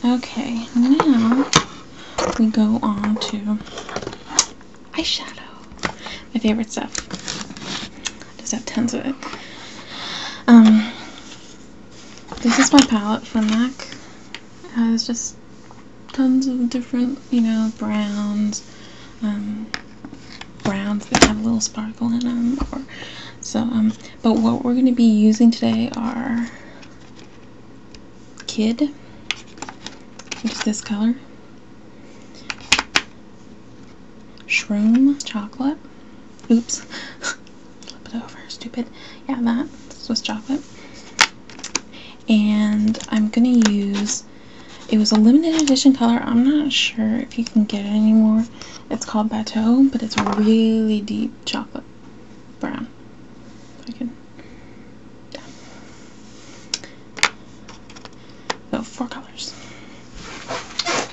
Okay, now we go on to eyeshadow. My favorite stuff. Just have tons of it. This is my palette from M.A.C. It has just tons of different, you know, browns that have a little sparkle in them. But what we're going to be using today are Kid, which is this color, Shroom Chocolate, oops, flip it over, stupid, yeah, that, Swiss Chocolate, and I'm going to use, it was a limited edition color, I'm not sure if you can get it anymore, it's called Pt.2, but it's a really deep chocolate brown. I can, yeah. So 4 colors.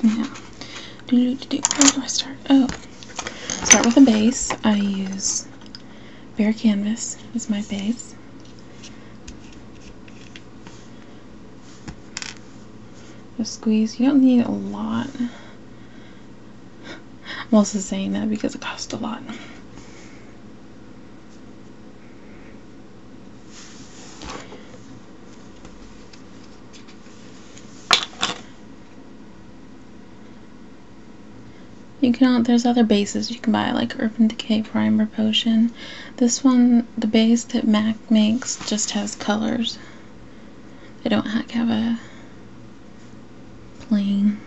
Now, where do I start? Oh, start with a base. I use Bare Canvas as my base. Just squeeze. You don't need a lot. I'm also saying that because it costs a lot. You can, there's other bases you can buy, like Urban Decay Primer Potion. This one, the base that M.A.C makes, just has colors. They don't have a plain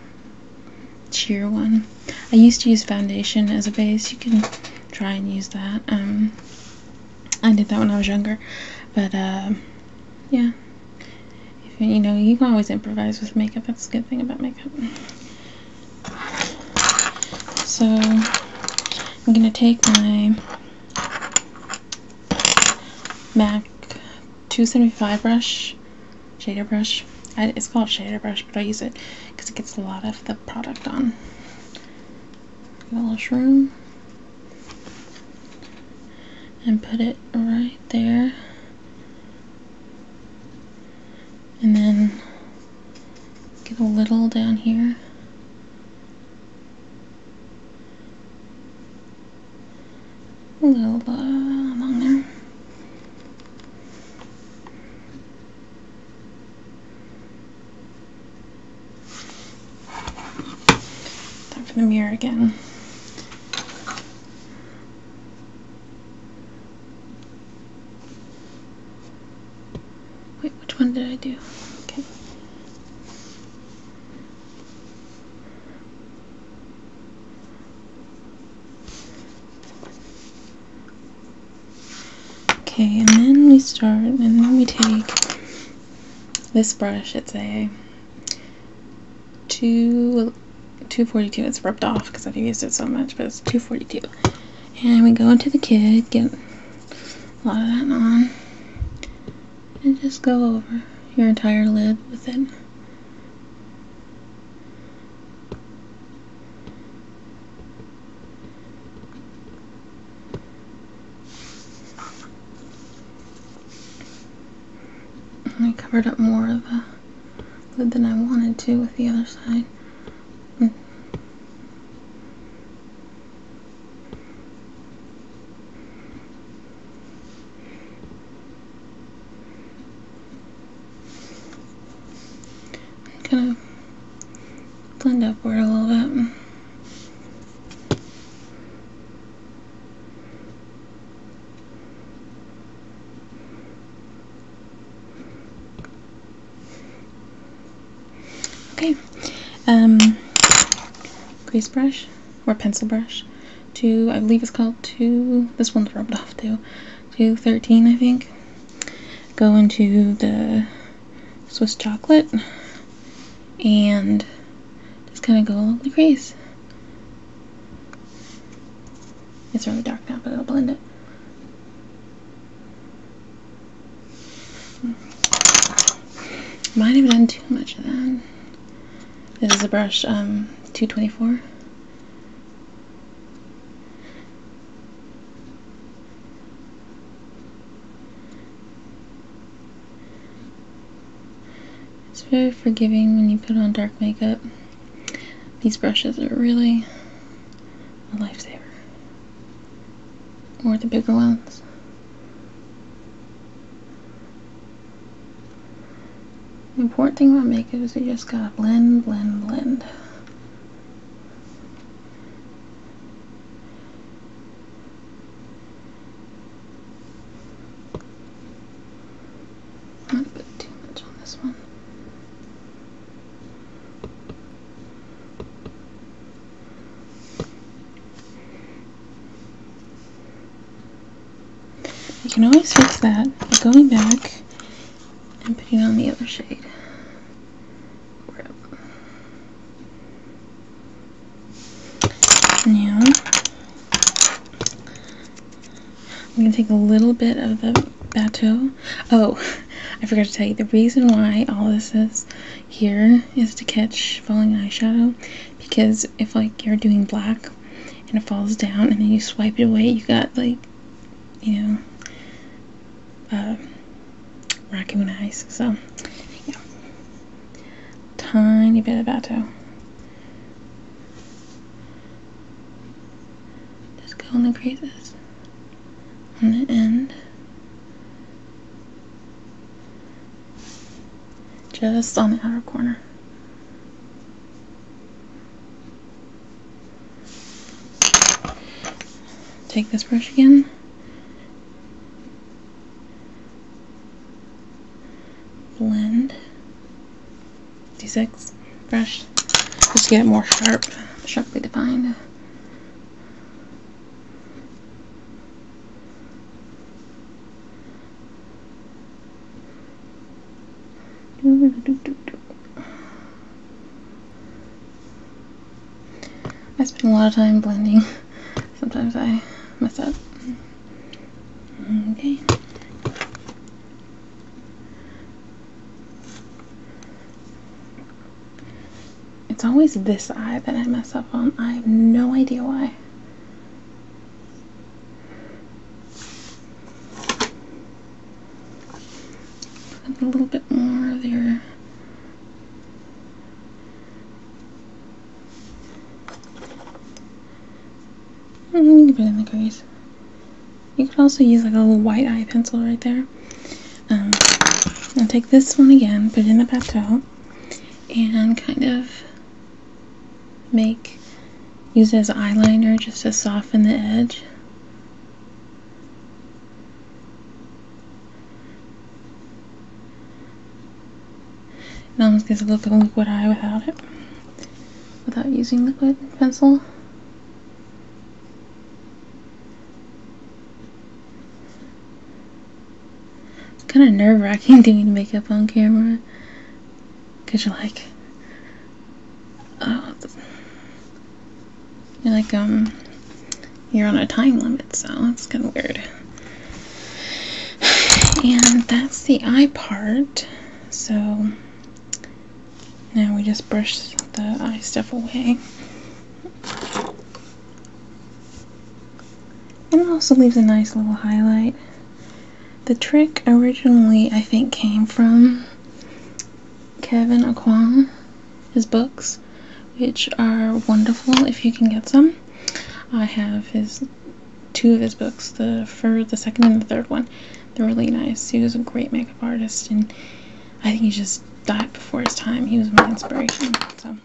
sheer one. I used to use foundation as a base. You can try and use that. I did that when I was younger, but yeah. If, you know, you can always improvise with makeup. That's a good thing about makeup. So I'm gonna take my M.A.C 275 brush, shader brush. It's called shader brush, but I use it because it gets a lot of the product on. Get a little shroom and put it right there, and then get a little down here. A little along there. Time for the mirror again. Wait, which one did I do? Okay. Okay, and then we start, and then we take this brush. It's a 242. It's rubbed off because I've used it so much, but it's 242. And we go into the Kid, get a lot of that on, and just go over your entire lid with it. I covered up more of the lid than I wanted to with the other side. Kind of blend upward a little bit. Okay, crease brush or pencil brush. I believe it's called this one's rubbed off too. 213, I think. Go into the Swiss Chocolate and just kind of go along the crease. It's really dark now, but it'll blend it. Might have done too much of that. This is a brush, 224. It's very forgiving when you put on dark makeup. These brushes are really a lifesaver. Or the bigger ones. The important thing about makeup is you just gotta blend, blend, blend. I'm gonna put too much on this one. You can always fix that by going back and putting on the other shade. Now, I'm going to take a little bit of the Pt.2. Oh, I forgot to tell you, the reason why all this is here is to catch falling eyeshadow, because if like you're doing black and it falls down and then you swipe it away, you got like, you know, raccoon eyes. So, yeah. Tiny bit of Pt.2. Just go in the creases on the end. Just on the outer corner. Take this brush again. Blend. D6 brush. Just to get it more sharply defined. I spend a lot of time blending. Sometimes I mess up. Okay. It's always this eye that I mess up on. I have no idea why. Put a little bit more of your you can put it in the crease. You could also use like a little white eye pencil right there. I'll take this one again, put it in the Pt.2, and kind of use it as an eyeliner just to soften the edge. It almost gives a look of a liquid eye without it, without using liquid pencil. It's kind of nerve-wracking doing makeup on camera, because you're like, oh, you're like, you're on a time limit, so it's kind of weird. And that's the eye part. So now we just brush the eye stuff away. And it also leaves a nice little highlight. The trick originally, I think, came from Kevin Aucoin, his books, which are wonderful if you can get some. I have two of his books, the second and the third one. They're really nice. He was a great makeup artist, and I think he just died before his time. He was my inspiration. So.